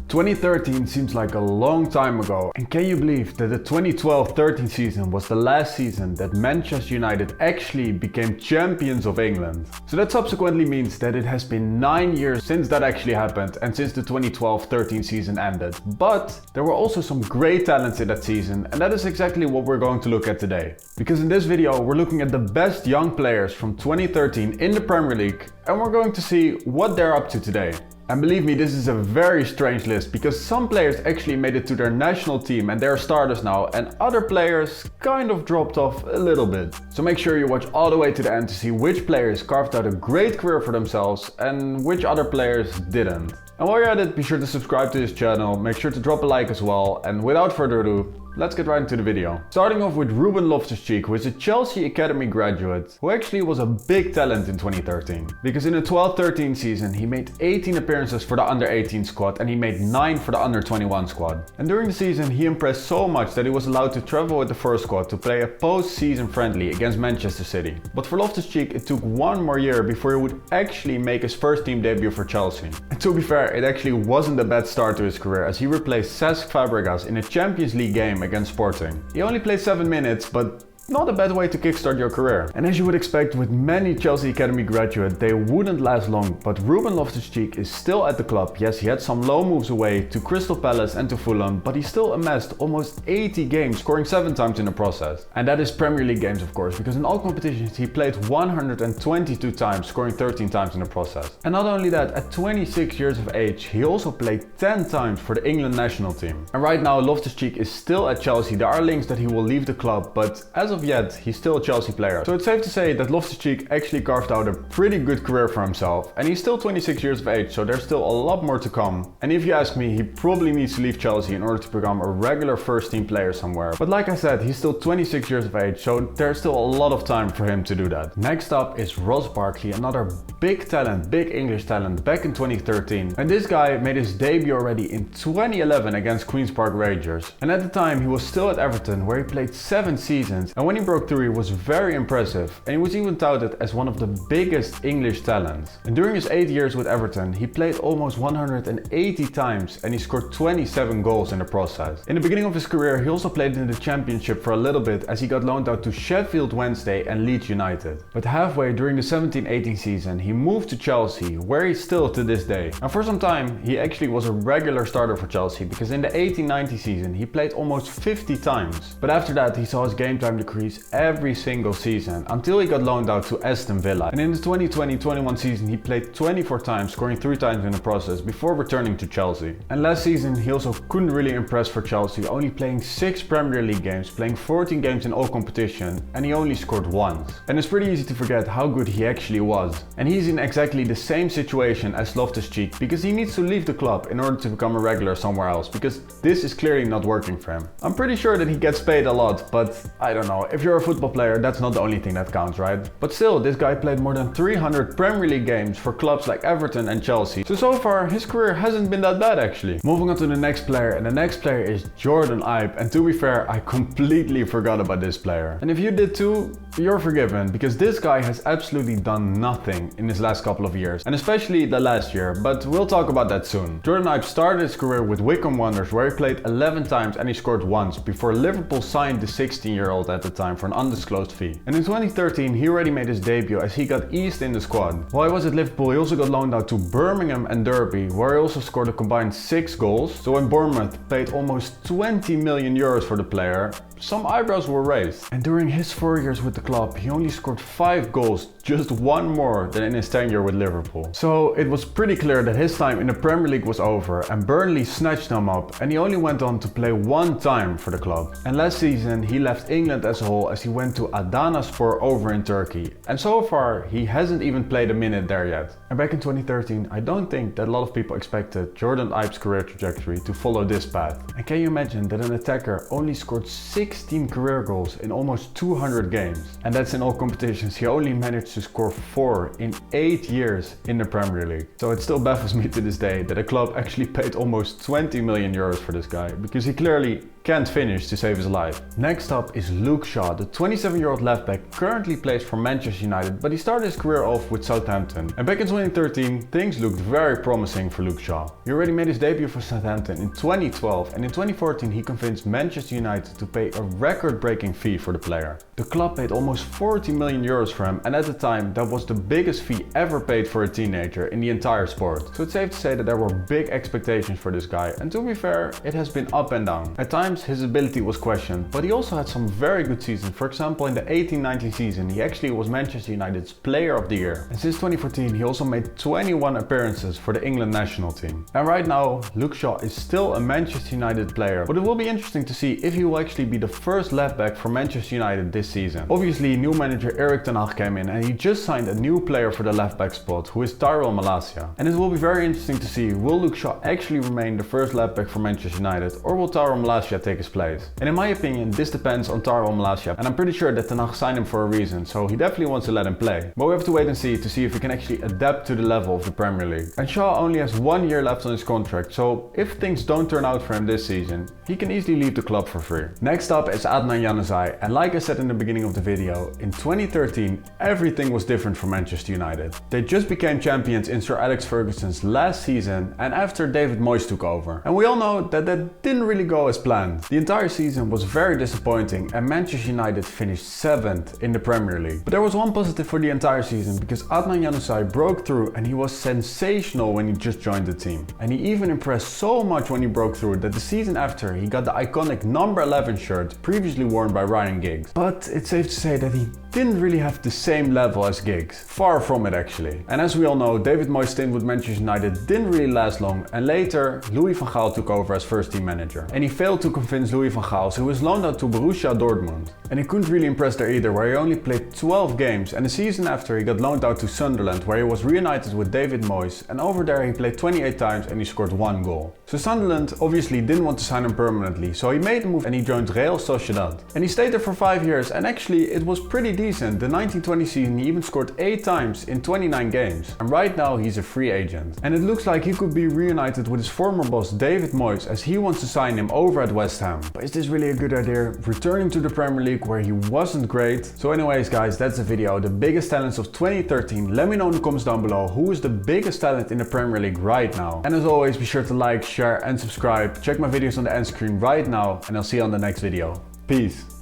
2013 seems like a long time ago, and can you believe that the 2012-13 season was the last season that Manchester United actually became champions of England? So that subsequently means that it has been 9 years since that actually happened and since the 2012-13 season ended. But there were also some great talents in that season, and that is exactly what we're going to look at today. Because in this video we're looking at the best young players from 2013 in the Premier League, and we're going to see what they're up to today. And believe me, this is a very strange list because some players actually made it to their national team and they're starters now, and other players kind of dropped off a little bit. So make sure you watch all the way to the end to see which players carved out a great career for themselves and which other players didn't. And while you're at it, be sure to subscribe to this channel, make sure to drop a like as well, and without further ado, let's get right into the video. Starting off with RubenLoftusCheek, who is a Chelsea Academy graduate, who actually was a big talent in 2013. Because in the 12-13 season, he made 18 appearances for the under-18 squad and he made 9 for the under-21 squad. And during the season, he impressed so much that he was allowed to travel with the first squad to play a post-season friendly against Manchester City. But for Loftus-Cheek, it took 1 more year before he would actually make his first team debut for Chelsea. And to be fair, it actually wasn't a bad start to his career, as he replaced Cesc Fabregas in a Champions League game against Sporting. He only played 7 minutes, but not a bad way to kickstart your career. And as you would expect with many Chelsea Academy graduates, they wouldn't last long, but Ruben Loftus-Cheek is still at the club. Yes, he had some loan moves away to Crystal Palace and to Fulham, but he still amassed almost 80 games, scoring 7 times in the process. And that is Premier League games, of course, because in all competitions he played 122 times, scoring 13 times in the process. And not only that, at 26 years of age, he also played 10 times for the England national team. And right now Loftus-Cheek is still at Chelsea. There are links that he will leave the club, but as of yet, he's still a Chelsea player. So it's safe to say that Loftus-Cheek actually carved out a pretty good career for himself. And he's still 26 years of age, so there's still a lot more to come. And if you ask me, he probably needs to leave Chelsea in order to become a regular first team player somewhere. But like I said, he's still 26 years of age, so there's still a lot of time for him to do that. Next up is Barkley, another big talent, big English talent back in 2013. And this guy made his debut already in 2011 against Queen's Park Rangers. And at the time he was still at Everton, where he played 7 seasons. And when he broke through, he was very impressive, and he was even touted as one of the biggest English talents. And during his 8 years with Everton, he played almost 180 times and he scored 27 goals in the process. In the beginning of his career, he also played in the Championship for a little bit, as he got loaned out to Sheffield Wednesday and Leeds United. But halfway during the 17-18 season, he moved to Chelsea, where he's still to this day. And for some time, he actually was a regular starter for Chelsea, because in the 18-19 season, he played almost 50 times. But after that, he saw his game time decrease every single season until he got loaned out to Aston Villa. And in the 2020-21 season he played 24 times, scoring 3 times in the process before returning to Chelsea. And last season he also couldn't really impress for Chelsea, only playing 6 Premier League games, playing 14 games in all competition, and he only scored once. And it's pretty easy to forget how good he actually was. And he's in exactly the same situation as Loftus-Cheek, because he needs to leave the club in order to become a regular somewhere else, because this is clearly not working for him. I'm pretty sure that he gets paid a lot, but I don't know, if you're a football player, that's not the only thing that counts, right? But still, this guy played more than 300 Premier League games for clubs like Everton and Chelsea. So far, his career hasn't been that bad actually. Moving on to the next player, and the next player is Jordan Ibe. And to be fair, I completely forgot about this player. And if you did too, you're forgiven, because this guy has absolutely done nothing in his last couple of years, and especially the last year, but we'll talk about that soon. Jordan Ibe started his career with Wycombe Wanderers, where he played 11 times and he scored once, before Liverpool signed the 16-year-old at the time for an undisclosed fee. And in 2013 he already made his debut, as he got eased in the squad. While he was at Liverpool, he also got loaned out to Birmingham and Derby, where he also scored a combined 6 goals. So when Bournemouth paid almost 20 million euros for the player, some eyebrows were raised. And during his 4 years with the club, he only scored 5 goals, just 1 more than in his tenure with Liverpool. So it was pretty clear that his time in the Premier League was over, and Burnley snatched him up, and he only went on to play 1 time for the club. And last season he left England as a whole, as he went to Adanaspor over in Turkey. And so far he hasn't even played a minute there yet. And back in 2013, I don't think that a lot of people expected Jordan Ibe's career trajectory to follow this path. And can you imagine that an attacker only scored 16 career goals in almost 200 games? And that's in all competitions. He only managed to score 4 in 8 years in the Premier League. So it still baffles me to this day that a club actually paid almost 20 million euros for this guy, because he clearly can't finish to save his life. Next up is Luke Shaw. The 27-year-old left back currently plays for Manchester United, but he started his career off with Southampton. And back in 2013, things looked very promising for Luke Shaw. He already made his debut for Southampton in 2012, and in 2014 he convinced Manchester United to pay a record-breaking fee for the player. The club paid almost 40 million euros for him, and at the time that was the biggest fee ever paid for a teenager in the entire sport. So it's safe to say that there were big expectations for this guy, and to be fair, it has been up and down. At times his ability was questioned, but he also had some very good seasons. For example, in the 18-19 season he actually was Manchester United's Player of the Year. And since 2014 he also made 21 appearances for the England national team. And right now Luke Shaw is still a Manchester United player, but it will be interesting to see if he will actually be the first left back for Manchester United this season. Obviously new manager Erik ten Hag came in and he just signed a new player for the left back spot, who is Tyrell Malacia. And it will be very interesting to see, will Luke Shaw actually remain the first left back for Manchester United, or will Tyrell Malacia take his place? And in my opinion this depends on Tyrell Malacia, and I'm pretty sure that ten Hag signed him for a reason, so he definitely wants to let him play. But we have to wait and see if he can actually adapt to the level of the Premier League. And Shaw only has 1 year left on his contract, so if things don't turn out for him this season, he can easily leave the club for free. Next up is Adnan Zaha, and like I said in the beginning of the video, in 2013 everything was different for Manchester United. They just became champions in Sir Alex Ferguson's last season and after David Moyes took over. And we all know that didn't really go as planned. The entire season was very disappointing and Manchester United finished 7th in the Premier League. But there was one positive for the entire season, because Adnan Zaha broke through and he was sensational when he just joined the team. And he even impressed so much when he broke through that the season after he got the iconic number 11 shirt previously worn by Ryan Giggs. But it's safe to say that he didn't really have the same level as Giggs. Far from it actually. And as we all know, David Moyes' stint with Manchester United didn't really last long, and later Louis van Gaal took over as first team manager. And he failed to convince Louis van Gaal, so he was loaned out to Borussia Dortmund. And he couldn't really impress there either, where he only played 12 games, and the season after he got loaned out to Sunderland, where he was reunited with David Moyes, and over there he played 28 times and he scored 1 goal. So Sunderland obviously didn't want to sign him permanently, so he made a move and he joined Real Sociedad. And he stayed there for 5 years, and actually it was pretty decent. The 1920 season he even scored 8 times in 29 games. And right now he's a free agent. And it looks like he could be reunited with his former boss David Moyes, as he wants to sign him over at West Ham. But is this really a good idea, returning to the Premier League where he wasn't great? So anyways guys, that's the video, the biggest talents of 2013. Let me know in the comments down below who is the biggest talent in the Premier League right now. And as always, be sure to like, share and subscribe. Check my videos on the end screen right now, and I'll see you on the next video. Peace.